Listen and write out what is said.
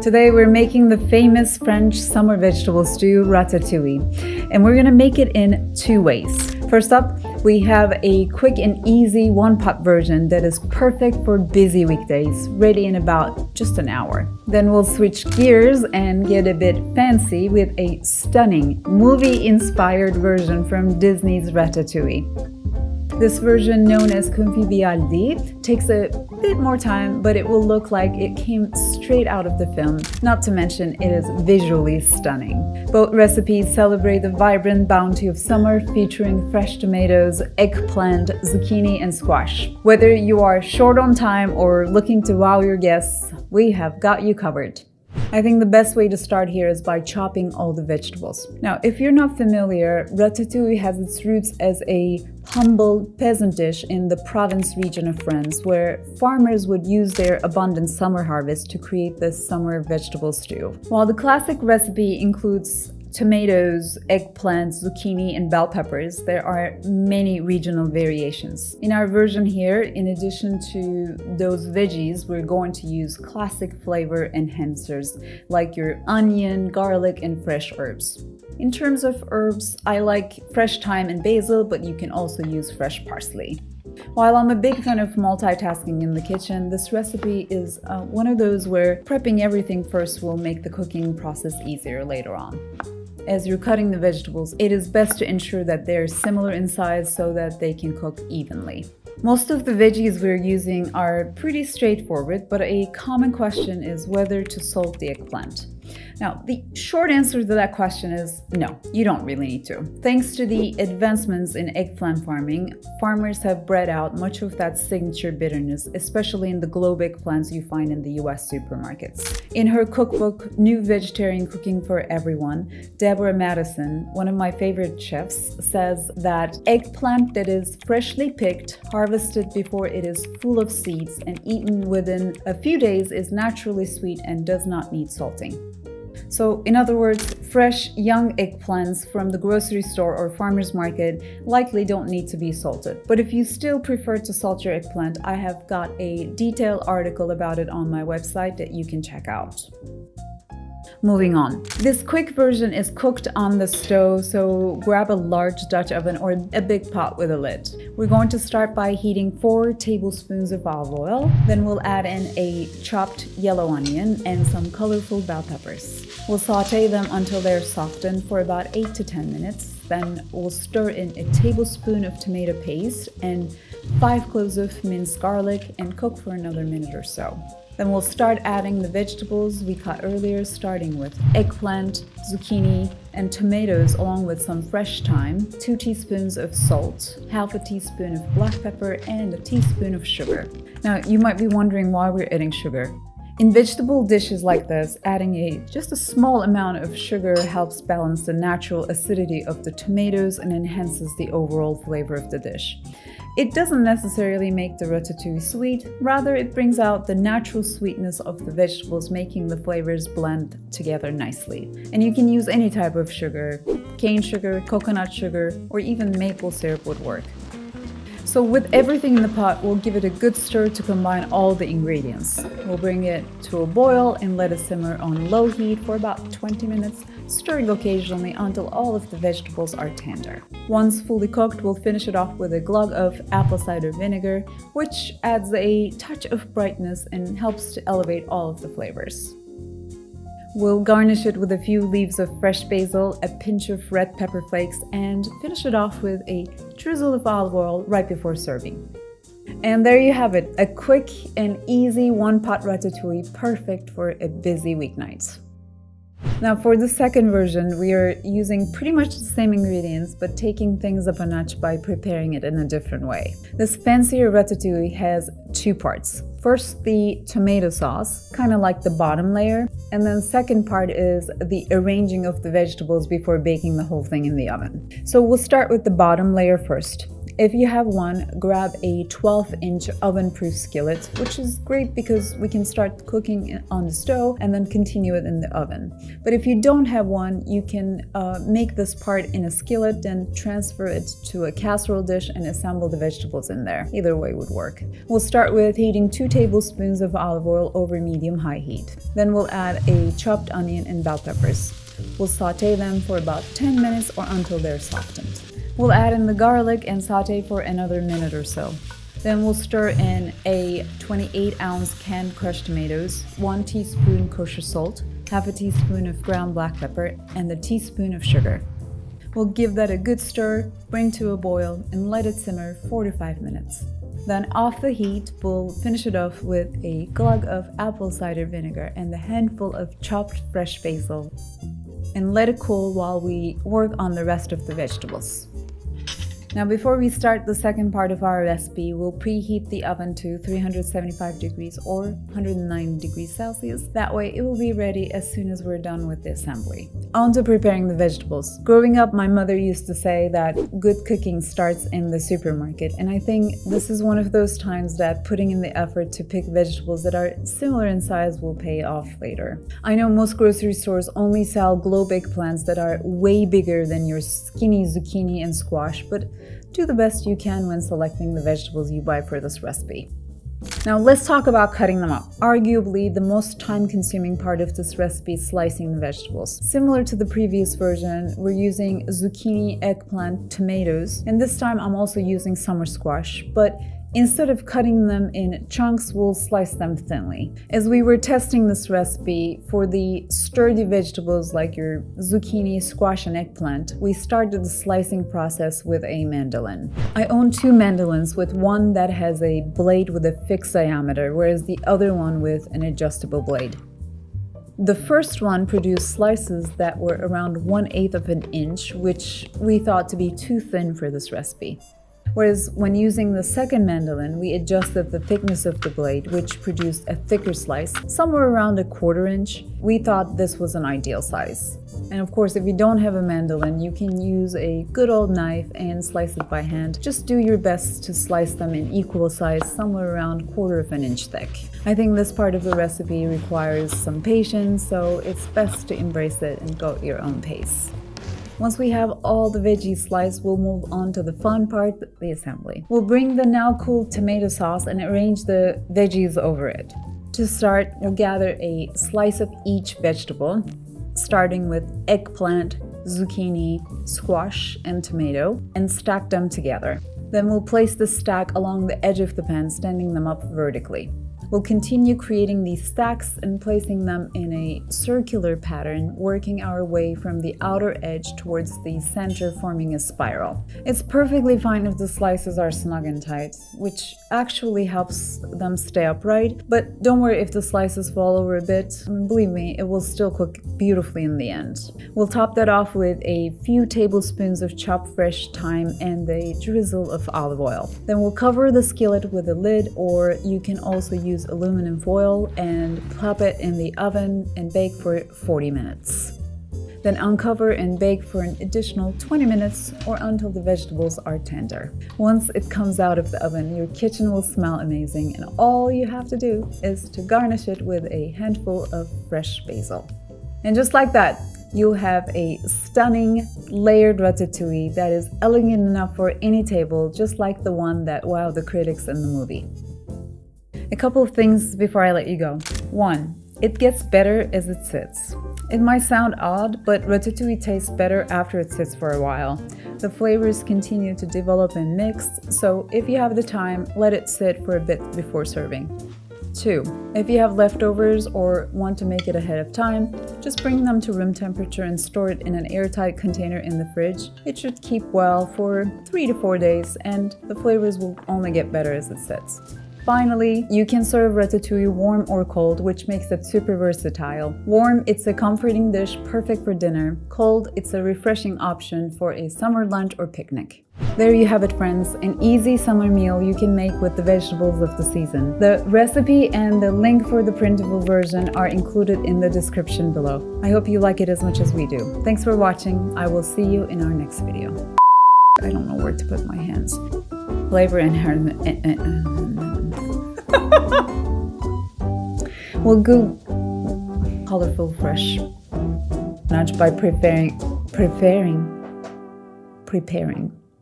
Today we're making the famous French summer vegetable stew, ratatouille, and we're gonna make it in two ways. First up, we have a quick and easy one-pot version that is perfect for busy weekdays, ready in about just an hour. Then we'll switch gears and get a bit fancy with a stunning movie-inspired version from Disney's Ratatouille. This version, known as Confit Biyaldi, takes a bit more time, but it will look like it came straight out of the film, not to mention it is visually stunning. Both recipes celebrate the vibrant bounty of summer, featuring fresh tomatoes, eggplant, zucchini, and squash. Whether you are short on time or looking to wow your guests, we have got you covered. I think the best way to start here is by chopping all the vegetables. Now, if you're not familiar, ratatouille has its roots as a humble peasant dish in the Provence region of France, where farmers would use their abundant summer harvest to create this summer vegetable stew. While the classic recipe includes tomatoes, eggplant, zucchini, and bell peppers, there are many regional variations. In our version here, in addition to those veggies, we're going to use classic flavor enhancers like your onion, garlic, and fresh herbs. In terms of herbs, I like fresh thyme and basil, but you can also use fresh parsley. While I'm a big fan of multitasking in the kitchen, this recipe is one of those where prepping everything first will make the cooking process easier later on. As you're cutting the vegetables, it is best to ensure that they're similar in size so that they can cook evenly. Most of the veggies we're using are pretty straightforward, but a common question is whether to salt the eggplant. Now, the short answer to that question is no, you don't really need to. Thanks to the advancements in eggplant farming, farmers have bred out much of that signature bitterness, especially in the globe eggplants you find in the US supermarkets. In her cookbook, New Vegetarian Cooking for Everyone, Deborah Madison, one of my favorite chefs, says that eggplant that is freshly picked, harvested before it is full of seeds, and eaten within a few days is naturally sweet and does not need salting. So, in other words, fresh, young eggplants from the grocery store or farmer's market likely don't need to be salted. But if you still prefer to salt your eggplant, I have got a detailed article about it on my website that you can check out. Moving on. This quick version is cooked on the stove, so grab a large Dutch oven or a big pot with a lid. We're going to start by heating 4 tablespoons of olive oil. Then we'll add in a chopped yellow onion and some colorful bell peppers. We'll saute them until they're softened for about 8 to 10 minutes. Then we'll stir in a tablespoon of tomato paste and 5 cloves of minced garlic and cook for another minute or so. Then we'll start adding the vegetables we cut earlier, starting with eggplant, zucchini, and tomatoes, along with some fresh thyme, 2 teaspoons of salt, half a teaspoon of black pepper, and a teaspoon of sugar. Now, you might be wondering why we're adding sugar. In vegetable dishes like this, adding just a small amount of sugar helps balance the natural acidity of the tomatoes and enhances the overall flavor of the dish. It doesn't necessarily make the ratatouille sweet, rather it brings out the natural sweetness of the vegetables, making the flavors blend together nicely. And you can use any type of sugar, cane sugar, coconut sugar, or even maple syrup would work. So with everything in the pot, we'll give it a good stir to combine all the ingredients. We'll bring it to a boil and let it simmer on low heat for about 20 minutes, stirring occasionally until all of the vegetables are tender. Once fully cooked, we'll finish it off with a glug of apple cider vinegar, which adds a touch of brightness and helps to elevate all of the flavors. We'll garnish it with a few leaves of fresh basil, a pinch of red pepper flakes, and finish it off with a drizzle of olive oil right before serving. And there you have it, a quick and easy one-pot ratatouille, perfect for a busy weeknight. Now for the second version, we are using pretty much the same ingredients, but taking things up a notch by preparing it in a different way. This fancier ratatouille has 2 parts. First, the tomato sauce, kind of like the bottom layer, and then the second part is the arranging of the vegetables before baking the whole thing in the oven. So we'll start with the bottom layer first. If you have one, grab a 12-inch oven-proof skillet, which is great because we can start cooking on the stove and then continue it in the oven. But if you don't have one, you can make this part in a skillet, then transfer it to a casserole dish and assemble the vegetables in there. Either way would work. We'll start with heating 2 tablespoons of olive oil over medium-high heat. Then we'll add a chopped onion and bell peppers. We'll saute them for about 10 minutes or until they're softened. We'll add in the garlic and saute for another minute or so. Then we'll stir in a 28-ounce canned crushed tomatoes, 1 teaspoon kosher salt, half a teaspoon of ground black pepper, and a teaspoon of sugar. We'll give that a good stir, bring to a boil, and let it simmer 4 to 5 minutes. Then off the heat, we'll finish it off with a glug of apple cider vinegar and a handful of chopped fresh basil, and let it cool while we work on the rest of the vegetables. Now, before we start the second part of our recipe, we'll preheat the oven to 375 degrees or 109 degrees Celsius. That way it will be ready as soon as we're done with the assembly. On to preparing the vegetables. Growing up, my mother used to say that good cooking starts in the supermarket, and I think this is one of those times that putting in the effort to pick vegetables that are similar in size will pay off later. I know most grocery stores only sell globe eggplants that are way bigger than your skinny zucchini and squash, but do the best you can when selecting the vegetables you buy for this recipe. Now let's talk about cutting them up. Arguably, the most time-consuming part of this recipe is slicing the vegetables. Similar to the previous version, we're using zucchini, eggplant, tomatoes, and this time I'm also using summer squash, but instead of cutting them in chunks, we'll slice them thinly. As we were testing this recipe, for the sturdy vegetables like your zucchini, squash, and eggplant, we started the slicing process with a mandolin. I own 2 mandolins, with one that has a blade with a fixed diameter, whereas the other one with an adjustable blade. The first one produced slices that were around 1/8 of an inch, which we thought to be too thin for this recipe. Whereas when using the second mandolin, we adjusted the thickness of the blade, which produced a thicker slice, somewhere around 1/4 inch. We thought this was an ideal size. And of course, if you don't have a mandolin, you can use a good old knife and slice it by hand. Just do your best to slice them in equal size, somewhere around 1/4 of an inch thick. I think this part of the recipe requires some patience, so it's best to embrace it and go at your own pace. Once we have all the veggies sliced, we'll move on to the fun part, the assembly. We'll bring the now cooled tomato sauce and arrange the veggies over it. To start, we'll gather a slice of each vegetable, starting with eggplant, zucchini, squash, and tomato, and stack them together. Then we'll place the stack along the edge of the pan, standing them up vertically. We'll continue creating these stacks and placing them in a circular pattern, working our way from the outer edge towards the center, forming a spiral. It's perfectly fine if the slices are snug and tight, which actually helps them stay upright, but don't worry if the slices fall over a bit. Believe me, it will still cook beautifully in the end. We'll top that off with a few tablespoons of chopped fresh thyme and a drizzle of olive oil. Then we'll cover the skillet with a lid, or you can also use aluminum foil and pop it in the oven and bake for 40 minutes. Then uncover and bake for an additional 20 minutes or until the vegetables are tender. Once it comes out of the oven, your kitchen will smell amazing, and all you have to do is to garnish it with a handful of fresh basil. And just like that, you'll have a stunning layered ratatouille that is elegant enough for any table, just like the one that wowed the critics in the movie. A couple of things before I let you go. 1. It gets better as it sits. It might sound odd, but ratatouille tastes better after it sits for a while. The flavors continue to develop and mix, so if you have the time, let it sit for a bit before serving. 2. If you have leftovers or want to make it ahead of time, just bring them to room temperature and store it in an airtight container in the fridge. It should keep well for 3 to 4 days, and the flavors will only get better as it sits. Finally, you can serve ratatouille warm or cold, which makes it super versatile. Warm, it's a comforting dish perfect for dinner. Cold, it's a refreshing option for a summer lunch or picnic. There you have it, friends, an easy summer meal you can make with the vegetables of the season. The recipe and the link for the printable version are included in the description below. I hope you like it as much as we do. Thanks for watching. I will see you in our next video. I don't know where to put my hands. Flavor enhancement. We'll go colorful fresh spinach by preparing